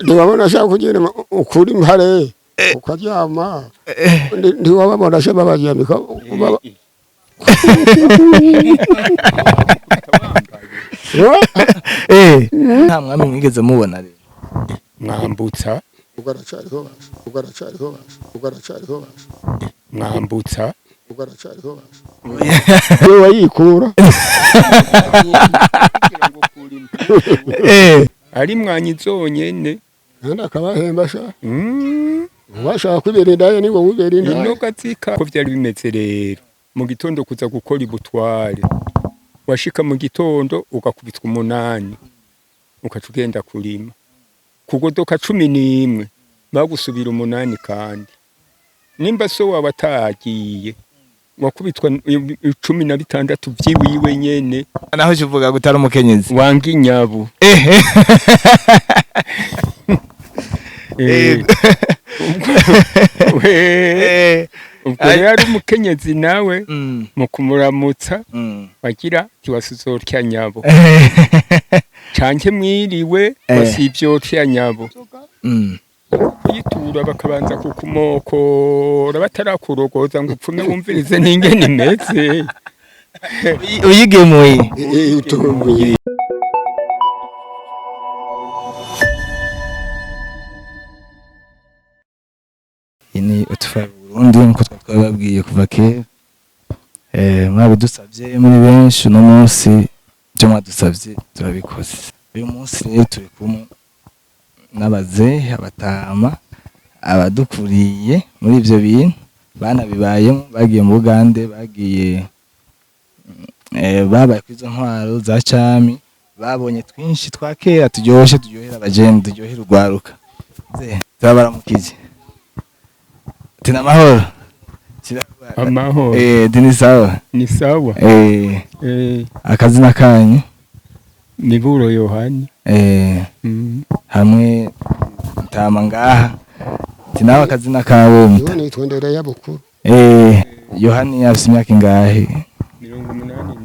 Ntiwabona ashaka kugira ukuri impare ukaryama ntiwababona ashaka babaryamika nta mwami mwigeze mubona rero mwambutsa mwambutsa yewe wayikura ari mwanyi zonyene nanda akabahemba sha washaka kwiberenda ni wowe wiberenda ino gatsika ko vyari bimeze rero mu gitondo kuza gukora ibutware washika mu gitondo ugakubitwa 8 ukacugenda kurima kugodoka 11 bagusubira 8 kandi nimba so wabatagiye wakubitwa 16 vyiwiwe nyene naho uvuga gutara umukenyezi wanga inyabu ubwo yari umukenyezi nawe mu kumuramutsa bagira tiwasuzorya nyabo canke mwiriwe wasivyorya nyabo yitura bakabanza kukumokora batarakurogoza ngo upfume wumvirize n'ingene imeze uyigemuye utumbuye ini utufara Burundi nkuko twababwiye kuva kera mwabidusavye muri benshi no munsi byo mwadusavye turabikoze uyu munsi rero turi kumwe n'abaze abatama abadukuriye muri ivyo bintu bana bibayemo bagiye mu Bugande bagiye babaye kwizo ntwaro za cami babonye twinshi twakera turyohera abagende turyohera urwaruka zabaramukije tina mahoro amahoro dini sawa ni sawa akazina kanyu Miburo Yohani hamwe ntama ngaha tinawe akazina kawe mta ni twendera yabukuru Yohani yafise imyaka ingahe 82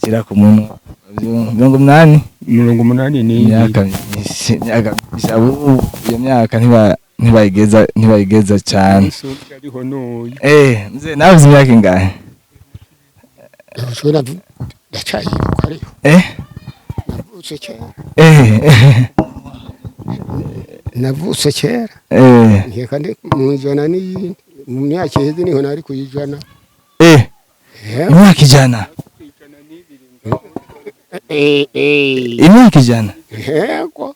kira ku muntu 80 imyaka shabu iyo myaka ntibayigeza cyane mze navuze imyaka ingahe ushobora ndacayibuka ariho navutse kera nkeka ndi mu ijana n'iyindi mu myaka iheze niho nari kuyijana imyaka ijana imyaka ijana yego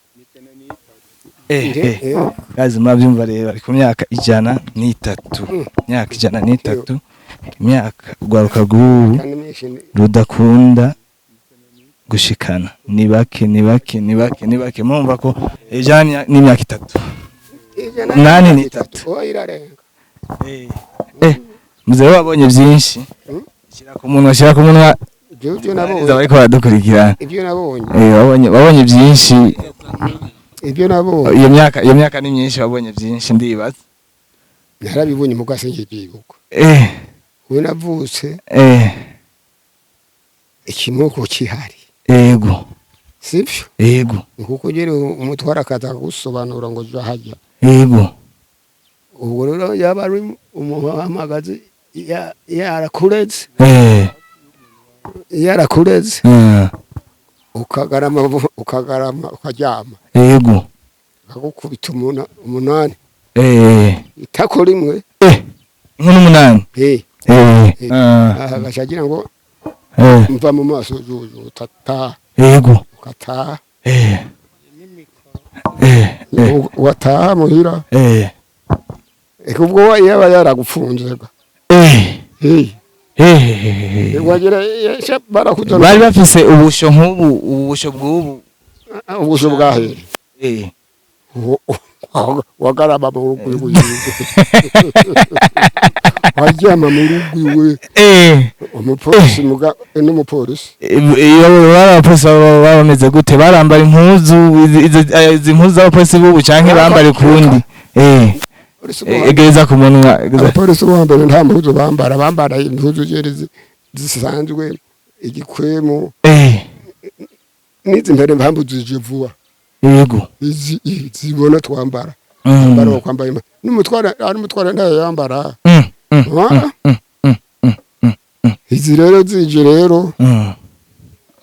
kazi mwabyumva rero ari ku myaka 103 myaka 103 imyaka rwaruka rw'ubu rudakunda gushikana ni bake mumva ko ijana n'imyaka 3 nani ni 3 irarenga muze wabonye byinshi shira ku munwa ibyo nabonye bariko baradukurikirana ibyo nabonye wabonye byinshi ibyo nabonye iyo myaka ni myinshi wabonye byinshi ndibaza narabibonye mu gasenge byibuka we navutse ikimoko kihari ego sivyo ego nkuko gere umutwara akaza gusobanura ngo jo hajya ego ubwo rero yabari umuhamagazi yarakureze yarakureze ukagarama ukaryama ego akagukubita 8 itako rimwe nk'umunani agashagira ngo mva mu maso juju utata ego ukataha wataha muhira ubwo yaba yaragupfunzega wagera barakuja bari bafise ubusho nk'ubu ubusho bw'ubu ubusho bwahe wagarama mu rugo wajyama mu rugo iwe umupolisi n'umupolisi iyo barapolisi bameze gute barambara impuzu izi mpuzu z'abapolisi b'ubu canke bambara kundi egeza ku munwa abapolisi b'ambere nta mpuzu bambara impuzu zisanzwe igikwemo n'izi mbere mpamvu zije vuba yego zibona twambara ambara kwambaye n'umutwara ntayo yambara izi rero zije rero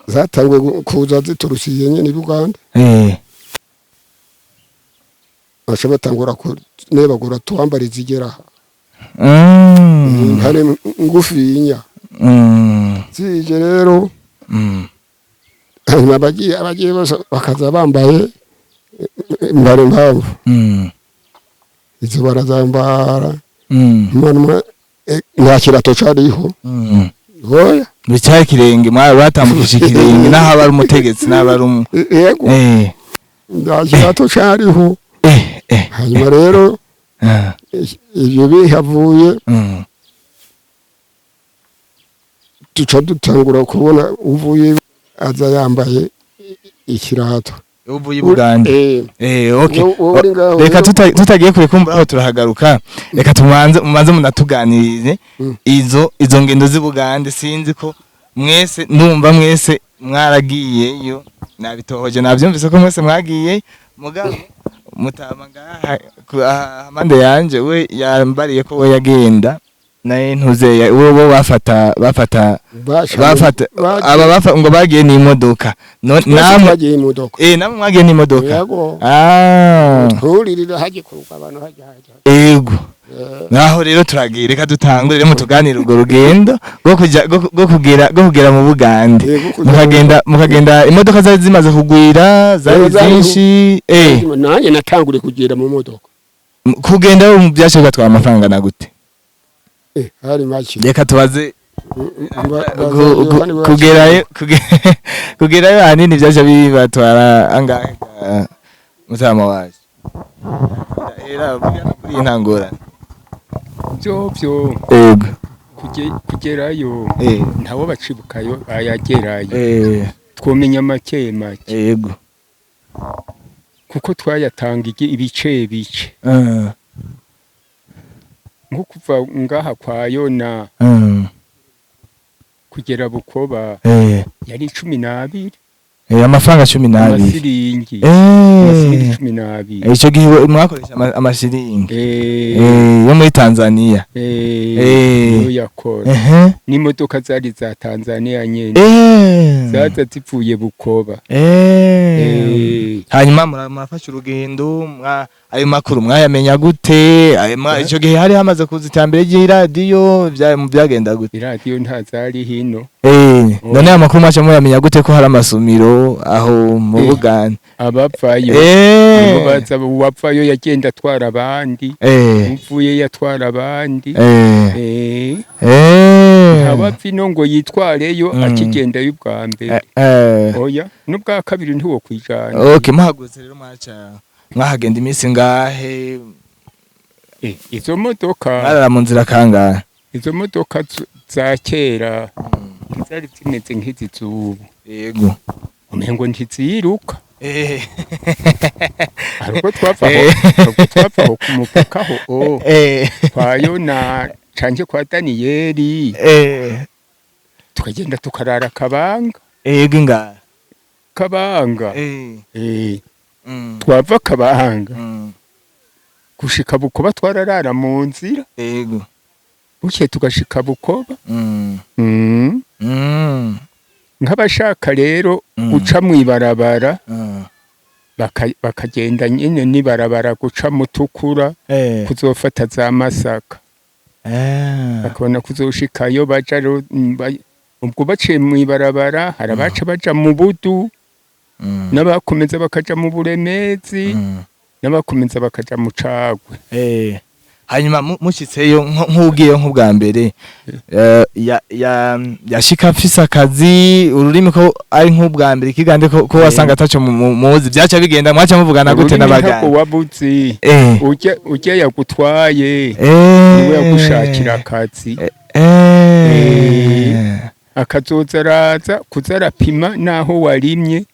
zatangwe kuza ziturusiye nyene Uganda basha batangura ko nebagura twambara izigera hari ngufinya zije rero abagiye bose bakaza bambaye mbare mpamvu izo barazambara mwana nta kirato cariho oya bicaye kirenge batambukije kirenge naho abari umutegetsi n'abari yego nta kirato cariho hanyuma rero ibyo bihavuye duca dutangura kubona uvuye aza yambaye ikirato uvuye Buganda okay reka tutagiye kure kumva aho turahagaruka reka tumanze munatuganirize izo ngendo z'Ibuganda sinzi ko mwese ndumva mwese mwaragiyeyo nabitohoje navyumvise ko mwese mwagiye mugabo mutama ngaha amande yanje we yambariye ko we yagenda naye ntuze wowe bafata ngo bagiye n'imodoka namwe bagiye imodoka namwe mwagiye n'imodoka turirira haje kuruka abantu haje yego naho rero turagiye reka dutangurire mu tuganira urwo rugendo go kugera mu Buganda mukagenda imodoka zari zimaze kugwira zari zinshi nanjye natangure kugera mu modoka kugenda mu byashaka twa amafaranga na gute hari make reka tubaze kugerayo hanini byaje bibatwara angahe mutama waje era kuri intangora byo yego kugerayo ntawo bacibukayo ayagerayo twomenya make yego kuko twayatanga ibice nko kuva ngaha kwa Yona kugera Bukoba yari 12 amafaranga 12 amasiringi 12 ico gihe mwakoresha amasiringi yo muri Tanzania yo yakora n'imodoka zari za Tanzania nyene zaza zivuye Bukoba hanyuma murafasha urugendo ayo makuru mwayamenya gute ico gihe hari hamaze kuzitambere y'iradiyo byagenda gute iradiyo ntazari hino none amakuru macha muyamenya gute ko hari amasumiro aho mu Buganda abapfayo baza wapfayo yagenda twara abandi uvuye yatwara abandi abapfi no ngo yitwareyo akigenda y'ubwa mbere oya n'ubwa kabiri ntiwo kwijana okay muhagutse rero macha mwahagenda iminsi ngahe izo modoka barara mu nzira kangahe izo modoka za kera zari zimeze nk'izizubu yego umengo ntiziruka ariko twapfaho kumupakaho kwayo na canje kwa Daniyeli tukagenda tukarara Kabanga yego ngahe Kabanga twava Kabanga gushika Bukoba twararara mu nzira yego buke tugashika Bukoba nk'abashaka rero uca mwibarabara bakagenda nyine nibarabara guca mutukura kuzofata za Masaka bakabona kuzoshikayo baja ubwo baciye mwibarabara harabaca baja mu Budu n'abakomeza bakaja mu Buremezi n'abakomeza bakaja mu Cagwe hanyuma mushitseyo nk'ugiye nk'ubwa mbere yashika afise akazi ururimi ko ari nk'ubwa mbere kigande ko wasanga ataco muzi byaca bigenda mwaca muvugana gute n'abaganga wabuzi ujya yagutwaye niwe yagushakira akazi akazoza araza kuzarapima naho warimye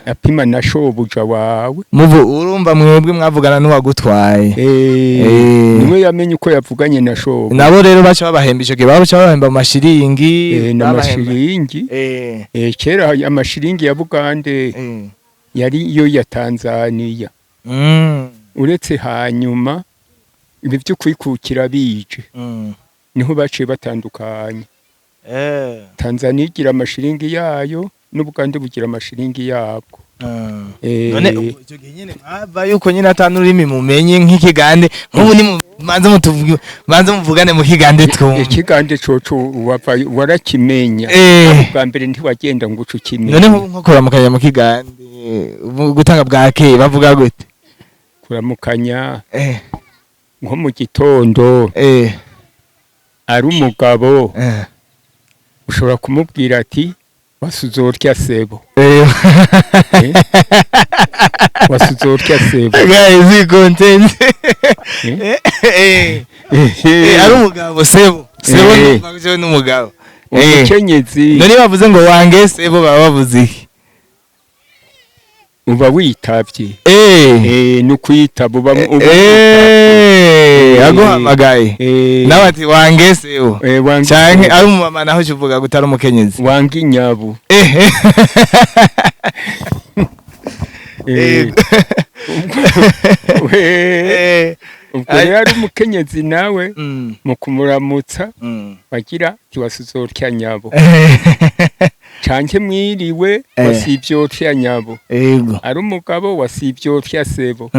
apima na shobuja wawe urumva mwebwe mwavugana n'uwagutwaye niwe yamenye uko yavuganye na shobu nabo rero baca babahemba ico gihe baca babahemba amashiringi n'amashiringi kera amashiringi ya Bugande yari yo ya Tanzania. Uretse hanyuma ibi byo kwikukira bije niho baciye batandukanye. Tanzania igira amashiringi yayo n'Ubugande bugira amashiringi yabwo. None icyo gihe nyine mwava yuko nyine atanurimi mumenye nk'ikigande nk'ubu ni manze muvugane mu kigande twumva. Ikigande coco warakimenya bwa mbere ntiwagenda ngo ucukimenya. None nko kuramukanya mu kigande gutanga bwake bavuga gute? Kuramukanya nko mu gitondo ari umugabo ushobora kumubwira ati wasuzorya sebo. Wasuzorya sebo. Guys, we content. Ari umugabo sebo. Sebo n'umugabo n'umugabo. Umukenyezi. None bavuze ngo wange sebo baba bavuze iki? Uba witavye. Nukwitaba uba aguhamagaye. Nawe ati wange sebo. Canke ari umumama naho uvuga gutara umukenyezi. Wange inyabu. Ubwo rero umukenyezi nawe mu kumuramutsa bagira tiwasuzorya nyabo. Canke mwiriwe wasivyorya nyabo. Ari umugabo wasivyorya sebo.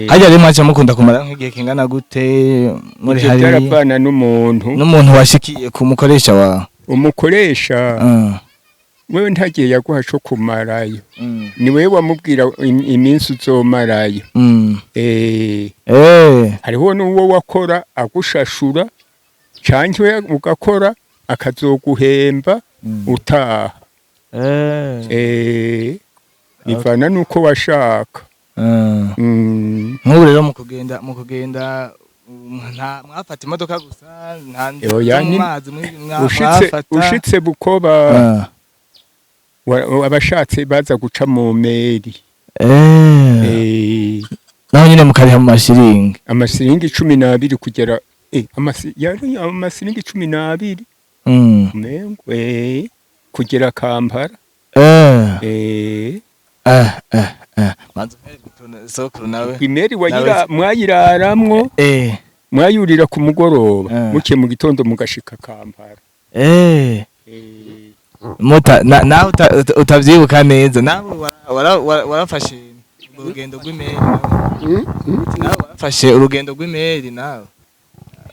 Hajya rero mwacha mukunda kumara nk'igihe kingana gute muri hari yarabana n'umuntu washikiye kumukoresha wa umukoresha wewe ntagiye yaguha cyo kumarayo ni wewe wamubwira iminsi uzomarayo hariho n'uwo wakora agushashura canke we ugakora akazoguhemba utaha bivana nuko washaka. Nk'ubu rero mu kugenda nta mwafata imodoka gusa nta mazi ushitse Bukoba abashatse baza guca mu meri naho nyine mukariha mu amasiringi 12 kugera amasiringi 12 mengwe kugera Kampala. Manzo sokuru nawe imeri mwayiraramwo mwayurira ku mugoroba muke mu gitondo mugashika Kampala. Mota naho utavyibuka neza nawe warafashe urugendo rw'imeri nawe warafashe urugendo rw'imeri nawe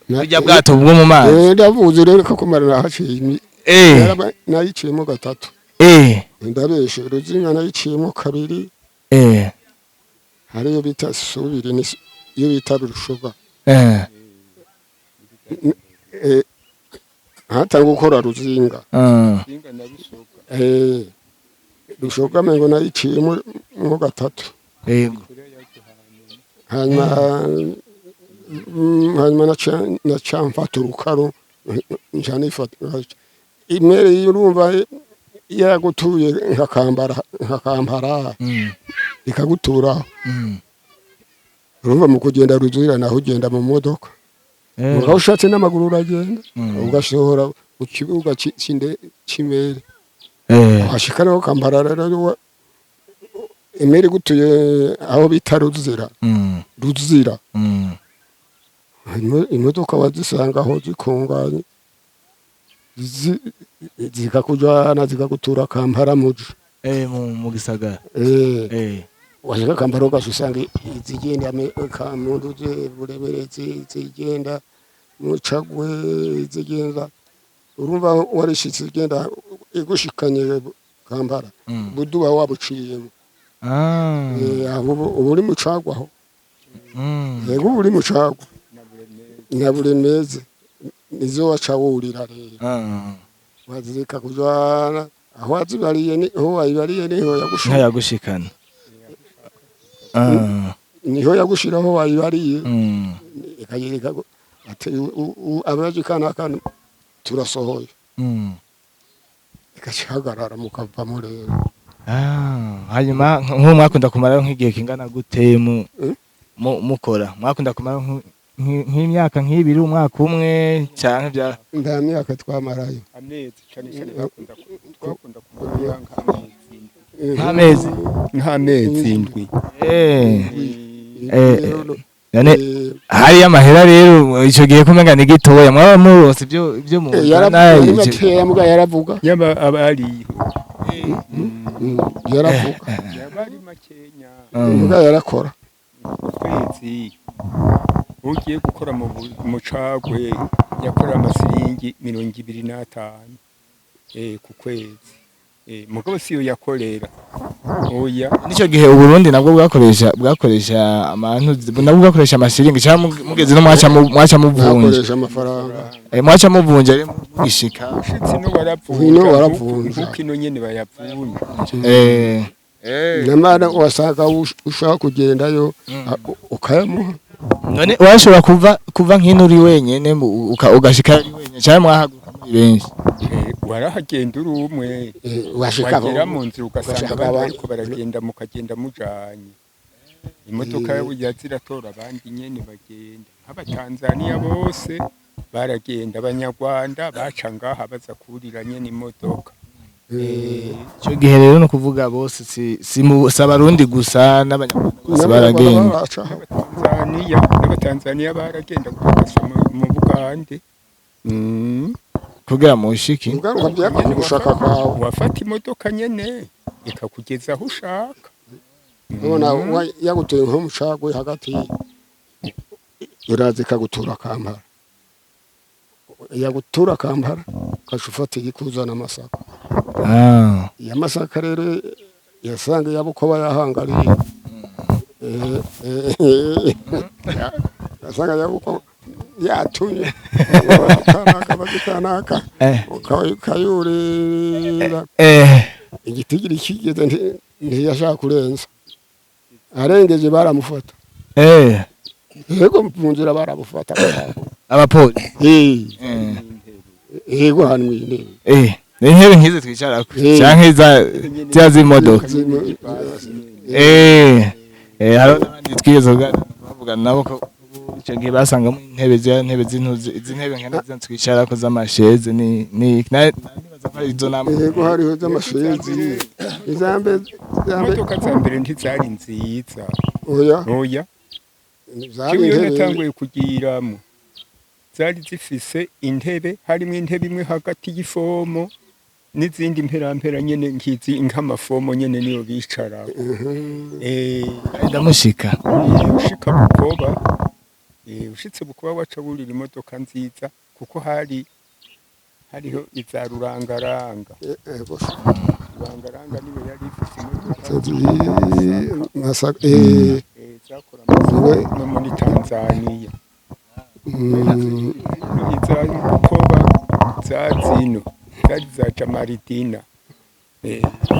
burya bwato bwo mu mazi ndavuze rero ko kumarana haciye nayiciyemo gatatu ndabeshe ruzinga nayiciyemo kabiri hariyo bita subiri ni iyo bita rushoga hata gukora ruzinga rushoga mengo nayiciyemo mu gatatu hanyuma na chamfata urukaro njane ifata imere y'urumva yagutuye nkakambara ikagutura urumva mu kugenda ruzira naho ugenda mu modoka ugaho ushatse n'amaguru uragenda ugashohora mu kibuga c'imere ashikaraho kambara rero imere gutuye aho bita ruzira imodoka wazisanga aho zikunganye zikakujana zikagutura Kampala muji mu gisagara washaka Kampala ugasanga izigenda kamundu burebere zigenda mucagwe zigenda urumva warishitse zigenda igushikanye Kampala buduba wabuciyemo ubu uri mucagwaho yego uri mucagwa nyaburemeze nizo wacawurira rero wazirika kujana aho azibariye ni ho wayibariye niho yagushikana niho yagushiraho wayibariye ikayirika ati abajikana kana turasohoye ikashagarara mukavamo rero hanyuma nko mwakunda kumara nk'igihe kingana gute mukora mwakunda kumara nk'imyaka nk'ibiri umwaka umwe cyane bya nda myaka twamarayo amezi cyane bakunda kumara nk'amezi nk'amezi indwi. None hari amahera rero ico gihe kumenga ni gitoya mwaba murose ibyo mu yaravuga yaba abari yaravuga yabari makenya muga yarakora kwezi ugiye gukora mu cagwe yakora amasiringi 25 ku kwezi mugabo siyo yakorera oya nico gihe uburundi nabwo bwakoresha amantu nabwo bwakoresha amasiringi cyangwa mugeze no mwaca muvunja bwakoresha amafaranga mwaca muvunja ari gishika ushitse no waravunja kino nyene bayavunja namara wasanga ushaka kugendayo ukayamuha none washobora kuva nk'ino uri wenyene ugashika ari wenyene cyangwa mwahaguruka muri benshi warahagenda uri umwe wagera mu nzira ugasanga bariko baragenda mukagenda mujanye imodoka yaziratora abandi nyene bagenda nk'abatanzania bose baragenda abanyarwanda baca ngaha baza kurira nyene imodoka icyo gihe rero no kuvuga bose si abarundi gusa n'abanyarwanda bose baragenda n'abatanzania baragenda gukasha mu Bugande kugira mu shiki gushaka kwawe wafata imodoka nyene ikakugeza aho ushaka ubona yaguteye nko mu cagwe hagati irazi kagutura Kampala yagutura Kampala kashufata ikuzana amasaka ya masaka rero yasanga yabukoba yahangariye yasanga yabukoba yatunye kanaka ukayurira igitigiri kigeze ntiyashaka kurenza arengeje baramufata yego mpunzira baramufata abapolisi yego hano intebe intebe nkize twicarako canke za z'imodoka hariho n'abandi twigeze bavugana nabo ko icyo gihe basangamo intebe z'intuzi izi ntebe nkana twicarako z'amasheze nibaza ko ari izo namwe yego hariho z'amasheze imodoka za mbere ntizari nziza oya kimwe natanguye kugiramo zari zifise intebe harimo intebe imwe hagati y'ifomo n'izindi mperampera nyene nkizi nk'amafomo nyene niyo bicara ndamushika ushika Bukoba ushitse Bukoba waca burira imodoka nziza kuko hariho iza rurangaranga rurangaranga niwe yari ifise imodoka zakora no muri Tanzania iza Bukoba zazino zari za Jamaritina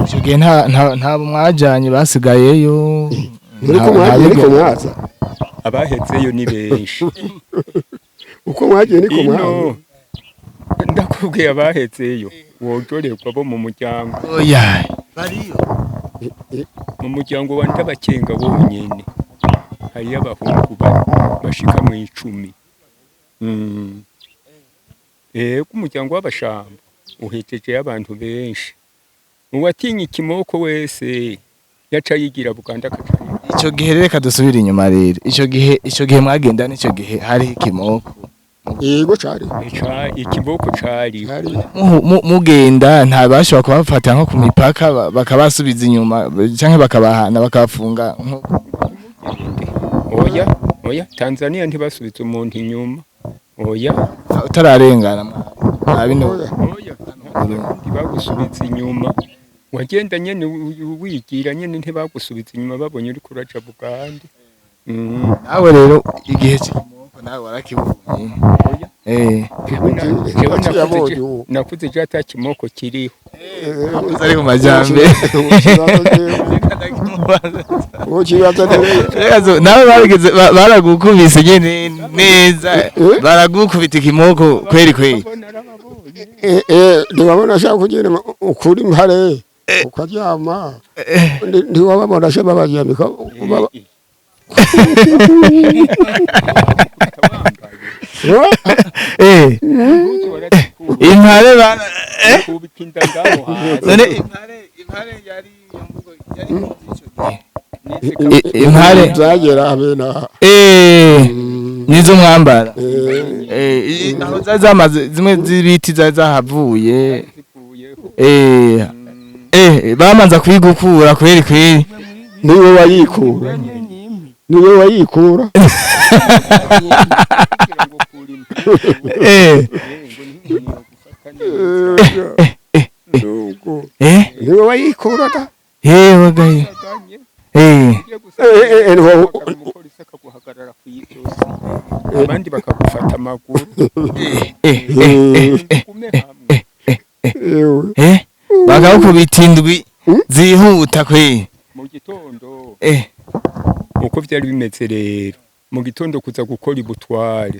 icyo gihe nta mwajanye basigayeyo niko mwaza abahetseyo ni benshi uko mwagiye niko mwaza ndakubwiye abahetseyo wojorerwa bo mu muryango oya bariyo mu muryango wa Ndabakenga bonyene hariyo abahungu bashika mu 10 umuryango w'abashamba uhejeje abantu benshi uwatinye ikimoko wese yaca yigira Buganda kacari icyo gihe reka dusubira inyuma rero icyo gihe mwagenda n'icyo gihe hari ikimoko yego cari ikiboko cari mugenda nta bashobora kubafata nko ku mipaka bakabasubiza inyuma canke bakabahana bakabafunga oya Tanzania ntibasubiza umuntu inyuma oya utararengana abino ntibagusubiza inyuma wagenda nyene wigira nyene ntibagusubiza inyuma babonye uri kuraca Bugande nawe rero igihe cy'imoko nawe warakibonye nakuze je atakimoko kiriho ari mu majambe nawe baragukubise nyene neza baragukubita ikimoko kweri ntibabona ashaka kugira ukuri impare ukaryama ntiwababona ashaka babaryamika impare none impare yari impare zagera abena nizo mwambara aho zamaze zimwe z'ibiti zahavuye bamanza kuyigukura kweri niwe wayikura niwe wayikuraga wagaye abandi bakagufata amaguru bakagukubita indwi zihuta kweri mu gitondo uko byari bimeze rero mu gitondo kuza gukora ibutware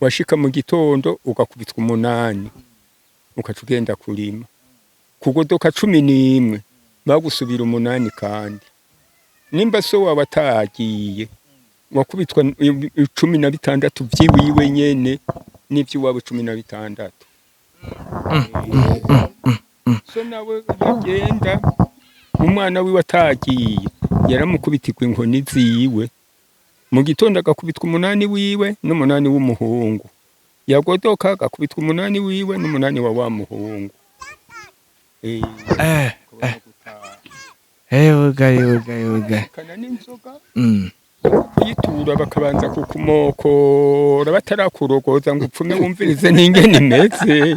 washika mu gitondo ugakubitwa 8 ukaca ugenda kurima kugodoka 11 bagusubira 8 kandi nimba so waba atagiye wakubitwa 16 vyiwiwe nyene n'ivyo waba 16 so nawe yagenda umwana wiwe atagiye yaramukubitirwa inkoni ziwe mu gitondo agakubitwa 8 wiwe n'8 w'umuhungu yagodoka agakubitwa 8 wiwe n'8 wa muhungu ugaye kana n'inzoga kuyitura bakabanza kukumokora batarakurogoza ngo upfume wumvirize n'ingene imeze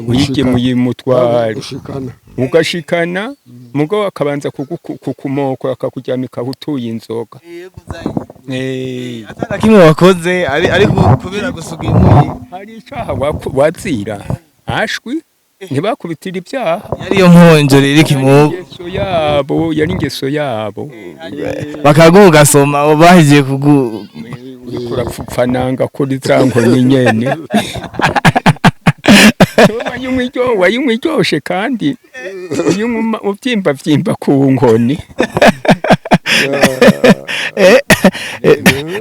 uyigemuye mutware ugashikana mugabo akabanza kukumokora akakuryamika utuye inzoga atara kimwe wakoze ari kubera gusuga imuyi hari icaha wazira ashwi ntibakubitira ibyaha yariyo mponjo riri kimugo yari ingeso yabo bakaguga soma bahigiye kurapfananga kuri zango nyene wayumwe iryoshe kandi ubyimba ku nkoni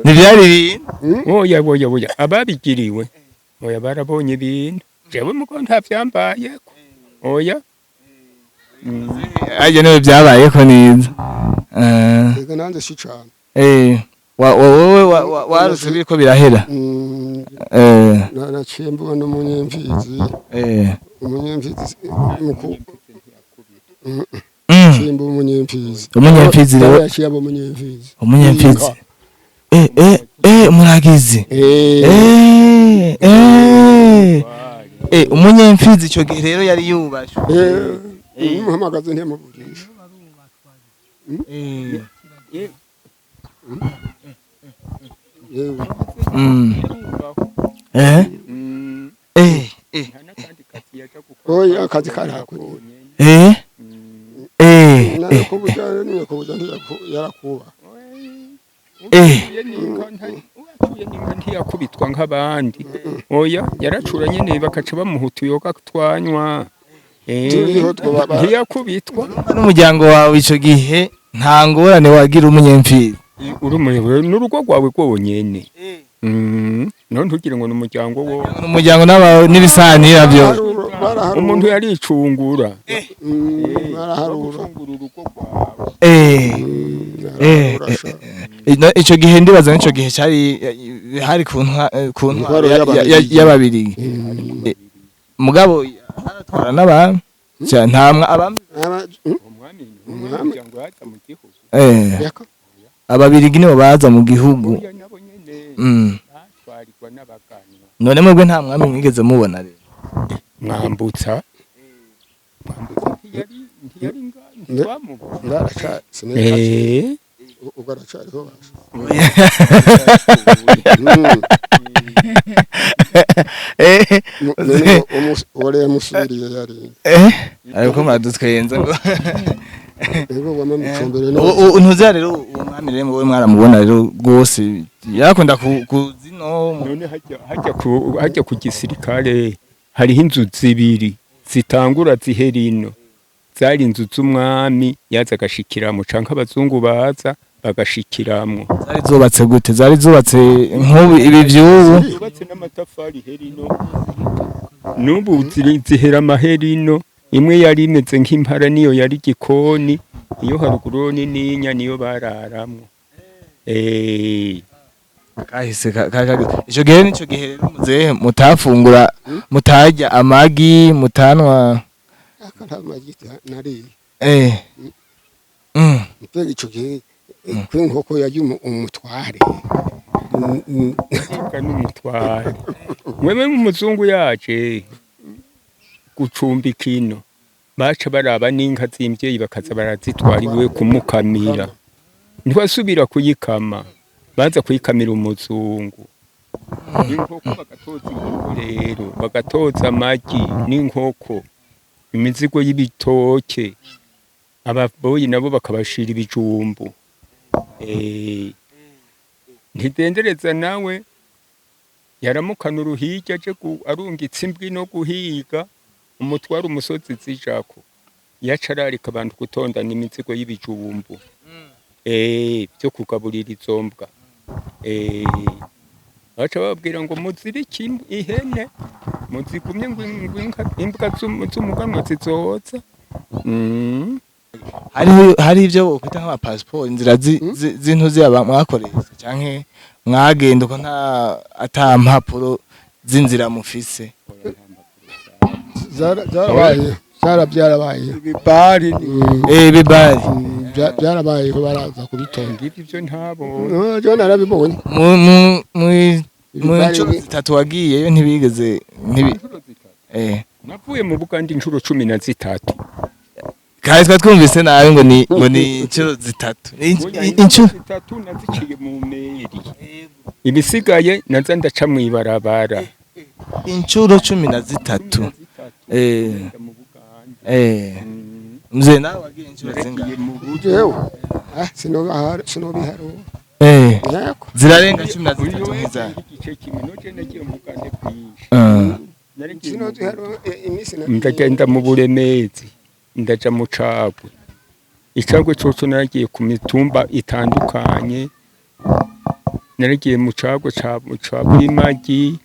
ntibyari oya ababigiriwe oya barabonye ibintu jewe muko nta vyambaye oya agenewe byabaye ko niza ega nanze si cyane wowe warutse biriko birahera naciye mbona umunyemfizi chimbo umunyemfizi rero yaciye abo umunyemfizi muragizi umunyemfizi icyo gihe rero yari yubashwe umuhamagaze ntiyamuvugisha oya akazi karakuri yarakuba ntiyakubitwa nk'abandi oya yaracura nyene bakaca bamuhuta uyoga twanywa ntiyakubitwa n'umuryango wawe ico gihe nta ngorane wagira umunyemfizi n'urugo rwawe rwonyene none ntugire ngo n'umuryango wo n'umuryango n'abawe n'ibisanira byo umuntu yaricungura ico gihe ndibaza n'ico gihe cyari hari ku ntwaro y'ababiri mugabo haratwara n'abami ntamwe abami ababirigi nibo baza mu gihugu none mwebwe nta mwami mwigeze mubona rero mwambutsa ariko mwadutwenza ngo ntuza rero uwo mwami rero wowe mwaramubona rero rwose yarakunda kuzino none hajya ku gisirikare hariho inzu zibiri zitangura ziherino zari inzu z'umwami yaza agashikiramo canke abazungu baza bagashikiramo zari zubatse gute zari zubatse nk'ubu ibi vy'ubu zubatse n'amatafari herino n'ubu zihera amaherino imwe yari imeze nk'impara niyo yari igikoni, iyo haruguru nininya niyo bararamwo. kahise ico gihe nico gihe rero muzehe mutafungura mutarya amagi mutanwa nta magi nariye mbega ico gihe kw'inkoko yaje umutware n'umutware wewe mumuzungu yaje gucumbika ino baca baraba n'inka z'imvyeyi bakaza barazitwara iwe kumukamira ntibasubira kuyikama baza kuyikamira umuzungu inkoko bagatoza inkoko rero bagatoza amagi n'inkoko imizigo y'ibitoke ababoyi nabo bakabashira ibijumbu ntidendereza nawe yaramukana uruhirya aje arungitse imbwi no guhiga umutwara umusozi zijako yacararika abantu gutondana imizigo y'ibijumbu byo kugaburira izo mbwa baca bababwira ngo muzirike ihene muzigumye ngo imbwa z'umuganwa zizoza. hari ivyo bokwita nk'ama passport inzira z'intuzi mwakoresha canke mwagenda uko ata mpapuro z'inzira mufise? byarabaye ibibari byarabaye ko baraza kubitonda ivyo ntabonye jo narabibonye mu ncuro zitatu wagiyeyo ntibigeze navuye mu Buganda inshuro 13 kandi twumvise nawe ngo ni inshuro zitatu inshuro zitatu naziciye mu meri ibisigaye naza ndaca mwibarabara inshuro 13 mzee nawe wagiye inshuro zingahe? jewe sinobiharo zirarenga 13 nk'iza igice kimwe noje nagiye mu Buganda kwinshi ndagenda mu Buremezi ndaja mu Cagwe icagwe coco naragiye ku mitumba itandukanye naragiye mu Cagwe ca Burimagi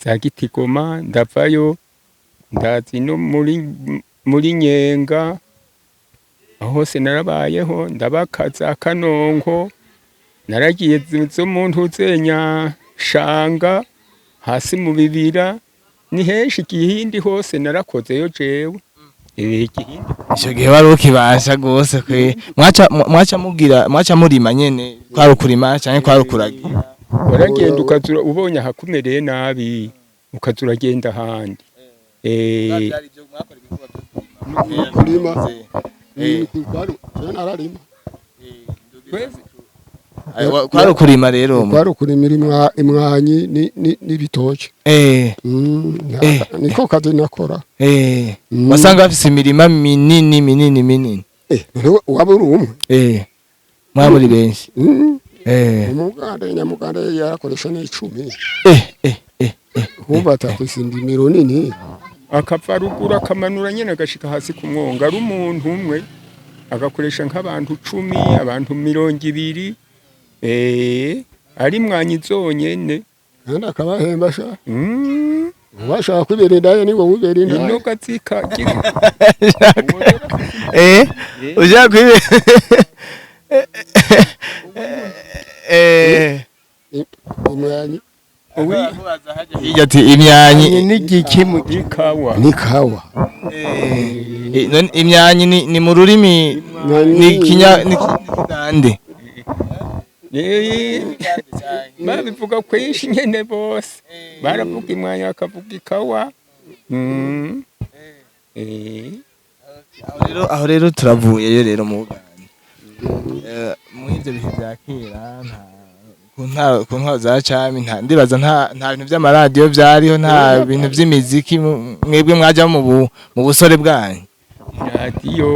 za Gitigoma ndavayo ndazi no muri Nyenga aho hose narabayeho ndabakaza Kanonko naragiye zo muntu zenya Shanga hasi mu Bibira ni henshi igihindi hose narakozeyo jewe ico gihe wari ukibasha gose kwe mwaca murima nyene kwari ukurima canke kwari ukuragira waragenda ukazura ubonye hakumereye nabi ukazura genda handi kurima nararima kwari ukurima rero kwari ukurimira imwanyi n'ibitoke niko kazi nakora wasanga bafise imirima minini waba uri umwe mwaburi benshi umuganda nyamuganda yarakoresha n'icumi kumva atakwisa indimiro nini akava ruguru akamanura nyene agashika hasi ku mwonga ari umuntu umwe agakoresha nk'abantu 10 abantu 200 ari mwanyi zonyene kandi akabahemba sha washaka kwibera indaya niwo wibera indaya ino gatsika uja kwibera imyanyi ati imyanyi n'igiki mu gikawa nikawa imyanyi ni mu rurimi ni Kigande babivuga kwinshi nyene bose baravuga imwanyi bakavuga ikawa aho rero turavuyeyo rero mu Buganda mu ivyo bihe vya kera ku ntwaro za cami ndibaza nta bintu vy'amaradiyo vyariho nta bintu vy'imiziki mwebwe mwaja mu busore bwanyu radiyo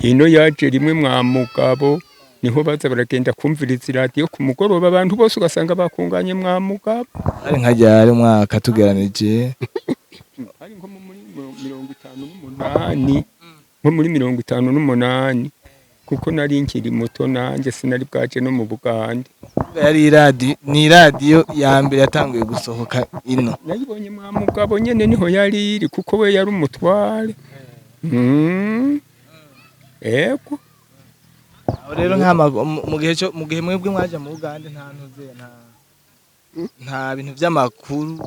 ino yaje rimwe mwa mugabo niho baza baragenda kumviriza radiyo ku mugoroba abantu bose ugasanga bakunganye mwa mugabo ari nka ryari umwaka tugeranije ari nko muri 58 nko muri 58 kuko nari nkiri muto nanje sinari bwaje no mu Buganda yari radio ya mbere yatanguye gusohoka ino. Nayibonye mwa mugabo nyene niho yari iri kuko we yari umutware. Ego. Rero mu gihe mwebwe mwaje mu Bugande nta bintu by'amakuru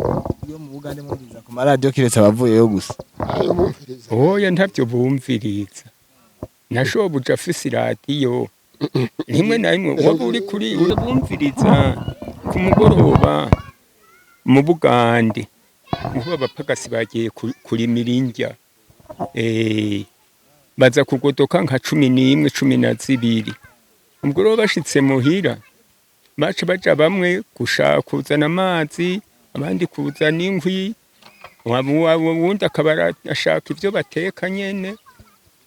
yo mu Bugande mwumviriza ku radio kiretse abavuyeyo gusa. Oya ntavyo bumviriza. Nashobuja afise radio. Rimwe na rimwe waba uri kuri bumviriza ku mugoroba mu Bugande. Niho abapagasi bagiye kuri mirinja. Baza kugodoka nka 11 12. Umugoroba bashitse muhira. Baca baja bamwe gushaka kuzana amazi, abandi kuzana inkwi. Wundi akaba ashaka ivyo bateka nyene.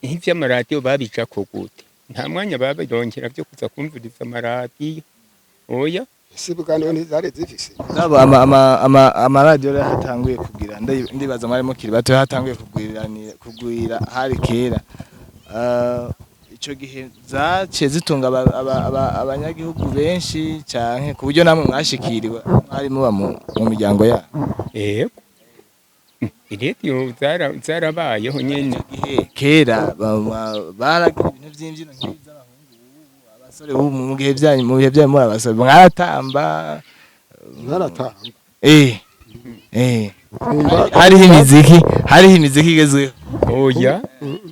Ivyo amaradiyo babija ko gute. Nta mwanya babirongera byo kuza kumviriza amaradiyo. Oya. Sibugane ntizare zifise. Nabo amaradiyo rero hatanguye kugira ndibaza mwari mukiri bato hatanguye kugwira hari kera. Ico gihe zaciye zitunga abanyagihugu benshi canke ku buryo namwe mwashikiriwe mwari muba mu miryango ya. Yego. Irediyo zarabayeho nyene. Kera baragira ibintu vy'imbyino nk'iz'abahungu abasore mu gihe byanyu muri abasore mwaratamba. Hariho imiziki igezweho. Oya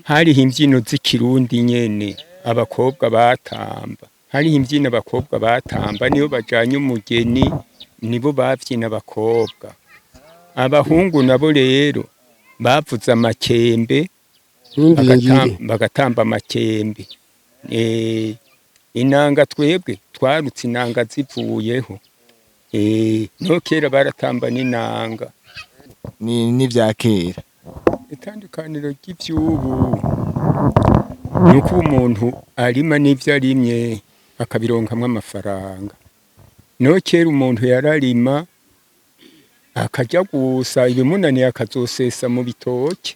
hariho imbyino z'ikirundi nyene abakobwa batamba. Hariho imbyino abakobwa batamba niyo bajanye umugeni nibo bavyina abakobwa. Abahungu nabo rero bavuze amakembe bagatamba amakembe. Inanga twebwe twarutse inanga zivuyeho. No kera baratamba n'inanga. Ni vya kera. Itandukaniro ry'ivyubu nuko umuntu arima n'ivyo arimye akabironkamwe amafaranga. No kera umuntu yararima akajya gusa ibimunaniye akazosesa mu bitoke.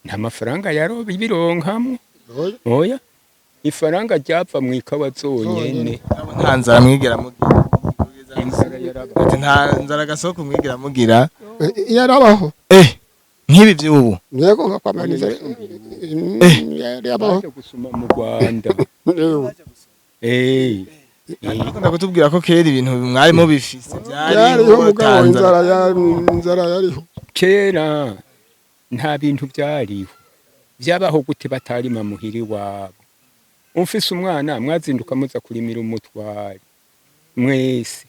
Nta mafaranga yaroba ibironkamwe. Oya ifaranga ryapfa mu ikawa zonyene. Nta nzara mwigera mugira. Nta nzara gasoko mwigera mugira. Yarabaho. Nk'ibi by'ubu. Yego ngakwamaniza. Yarabaho gusuma mu Rwanda. Akunda kutubwira ko kera ibintu mwarimo bifise byariho mugabo inzara yariho. Kera nta bintu byariho. Byabaho gute batarima muhiri wabo. Ufise umwana mwazinduka muza kurimira umutware. Mwese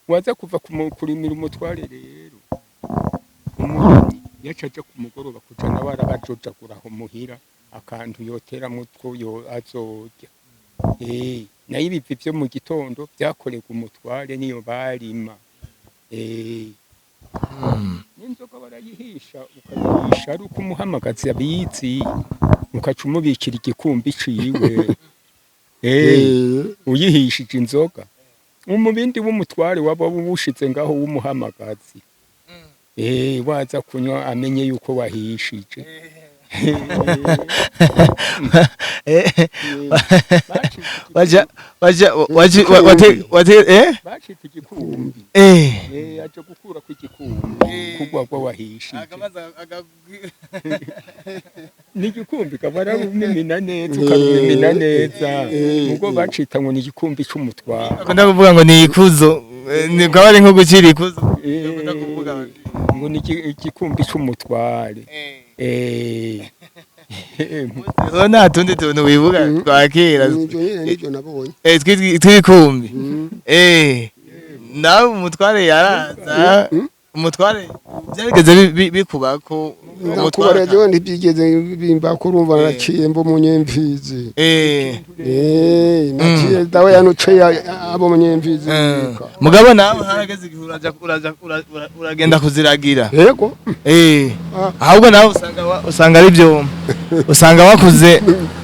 waza kuva kurimira umutware rero. Umuntu yacaje ku mugoroba kuja nawe arabajojaguraho muhira akantu yotera mutwo yo azojya. Nayo ibivi byo mu gitondo byakorega umutware niyo barima. N'inzoga barayihisha ukayihisha ari uko umuhamagazi abizi ukaca umubikira igikumbi ciwe. Uyihishije inzoga umubindi w'umutware waba wushize ngaho w'umuhamagazi. Waza kunywa amenye yuko wahishije. Bacita igikumbi. Aje gukura ku igikumbi kugwa kwa wahishije. Ni igikumbi kabara umimina neza ukamimina neza. Mugo bacita ngo ni igikumbi cy'umutware. Akunda kuvuga ngo ni ikuzo. Ni kabari nko gukira ikuzo. Akunda kuvuga ngo ni igikumbi cy'umutware. Nta tundi tuntu wibuka twakera. Nibyo nabonye. Twikumbi. Nawe umutware yaraza. Umutware byarigeze bikubako umutware ryo ntibyigeze bimba kurumva naciye mbo munyemvizi. Naciye dawe yanuce abo munyemvizi. Mugabo nawe harageze igihura uragenda kuziragira. Yego. Ahubwo nawe usanga ari byo usanga wakuze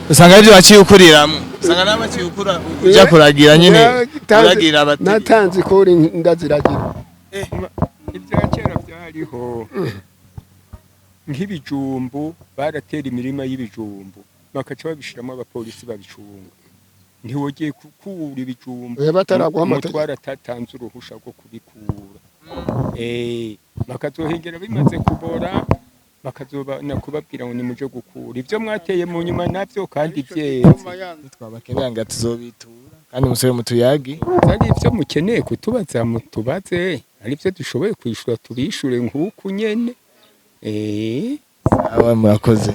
usanga ari byo waciye ukuriramwe. Usanga nawe waciye ukura ujya kuragira nyine uragira abati. Natanze kuri ndaziragira. Ibya kera byariho nk'ibijumbu baratera imirima y'ibijumbu bakaca babishiramo abapolisi babicunga. ntiwogiye gukura ibijumba bataraguhamagara atatanze uruhusha rwo kubikura bakazohengera bimaze kubora bakazobana kubabwira ngo nimuje gukura ibyo mwateye mu nyuma navyo kandi byeze twabakenera ngo tuzobitura kandi musore mutuyagi ari ibyo mukeneye kutubaza mutubaze ari byo dushoboye kwishura tubishure nk'uku nyene sawa murakoze